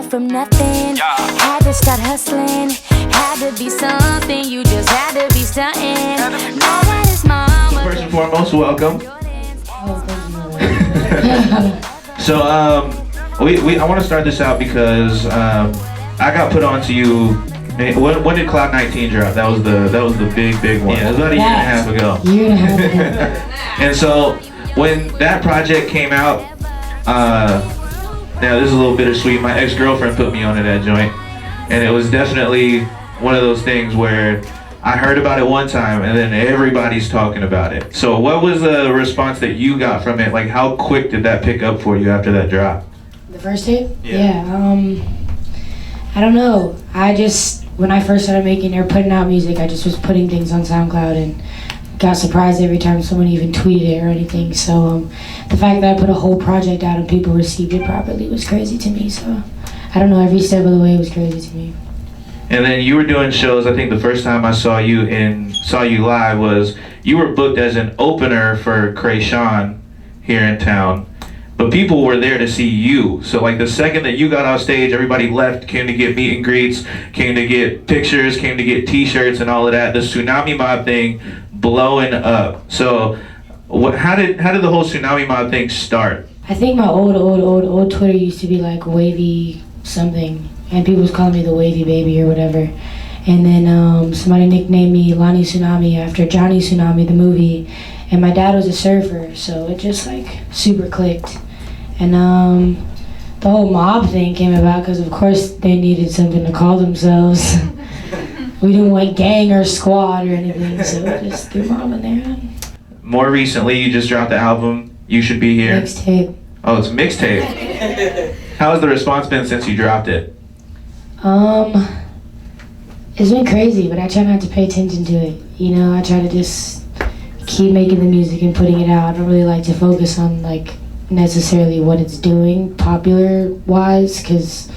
up from nothing. Had to start hustling. Had to be something. You just had to be stunting. Nobody's mama. First and foremost, welcome. So I want to start this out because I got put onto you. When did Cloud 19 drop? That was the big one. Yeah, it was about a year and a half ago. And so when that project came out, now this is a little bittersweet. My ex-girlfriend put me onto that joint, and it was definitely one of those things where I heard about it one time and then everybody's talking about it. So what was the response that you got from it? Like, how quick did that pick up for you after that drop? The first tape? Yeah, I don't know. When I first started making or putting out music, I just was putting things on SoundCloud and got surprised every time someone even tweeted it or anything. So the fact that I put a whole project out and people received it properly was crazy to me. So I don't know, every step of the way was crazy to me. And then you were doing shows. I think the first time I saw you live was you were booked as an opener for Kreayshawn here in town. But people were there to see you. So like the second that you got off stage, everybody left, came to get meet and greets, came to get pictures, came to get t-shirts and all of that. The Tsunami Mob thing blowing up. So how did the whole Tsunami Mob thing start? I think my old Twitter used to be like Wavy something, and people was calling me the Wavy Baby or whatever. And then somebody nicknamed me Lonnie Tsunami after Johnny Tsunami, the movie. And my dad was a surfer, so it just like super clicked. And the whole mob thing came about because of course they needed something to call themselves. We didn't want gang or squad or anything, so we just threw mob in there. More recently, you just dropped the album, You Should Be Here. Mixtape. Oh, it's a mixtape. How has the response been since you dropped it? It's been crazy, but I try not to pay attention to it. You know, I try to just keep making the music and putting it out. I don't really like to focus on like necessarily what it's doing popular wise, because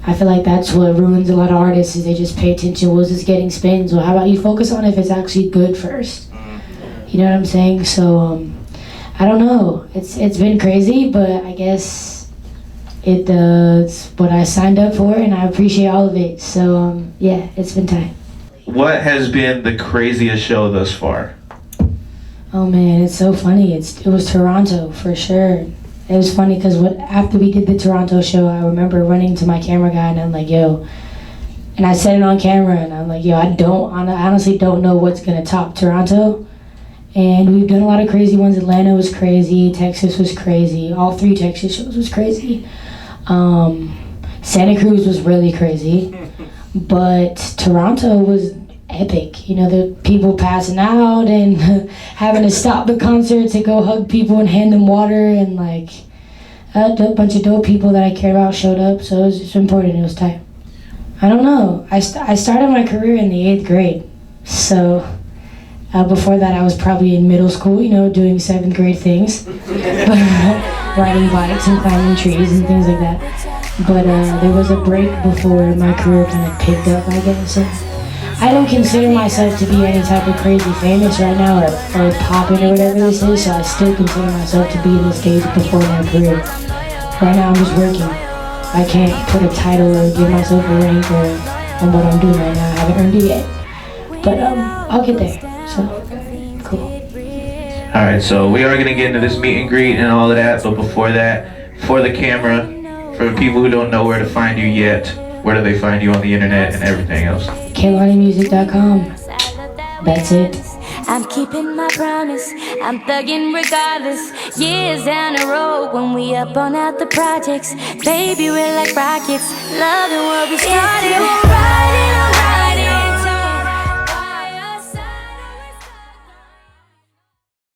I feel like that's what ruins a lot of artists is they just pay attention. Well, is this getting spins? Well, how about you focus on if it's actually good first? You know what I'm saying? So I don't know. It's been crazy, but I guess it's what I signed up for, and I appreciate all of it. So yeah, it's been tight. What has been the craziest show thus far? Oh man, it's so funny. It was Toronto for sure. It was funny because after we did the Toronto show, I remember running to my camera guy and I'm like, yo, and I said it on camera and I'm like, yo, I honestly don't know what's gonna top Toronto. And we've done a lot of crazy ones. Atlanta was crazy, Texas was crazy, all 3 Texas shows was crazy. Santa Cruz was really crazy, but Toronto was epic. You know, the people passing out and having to stop the concert to go hug people and hand them water, and like a bunch of dope people that I cared about showed up, so it was just important. It was tight. I don't know. I started my career in the 8th grade, so before that I was probably in middle school, you know, doing 7th grade things, riding bikes and climbing trees and things like that. But there was a break before my career kind of picked up, I guess. So I don't consider myself to be any type of crazy famous right now or poppin' or whatever this is, so I still consider myself to be in this stage before my career. Right now I'm just working. I can't put a title or give myself a rank on what I'm doing right now. I haven't earned it yet. But I'll get there, so cool. Alright, so we are going to get into this meet and greet and all of that, but before that, for the camera, for the people who don't know where to find you yet, where do they find you on the internet and everything else? KehlaniMusic.com. That's it. I'm keeping my promise, I'm thugging regardless. Years down the road when we up on out the projects. Baby, we're like rockets, loving what we started.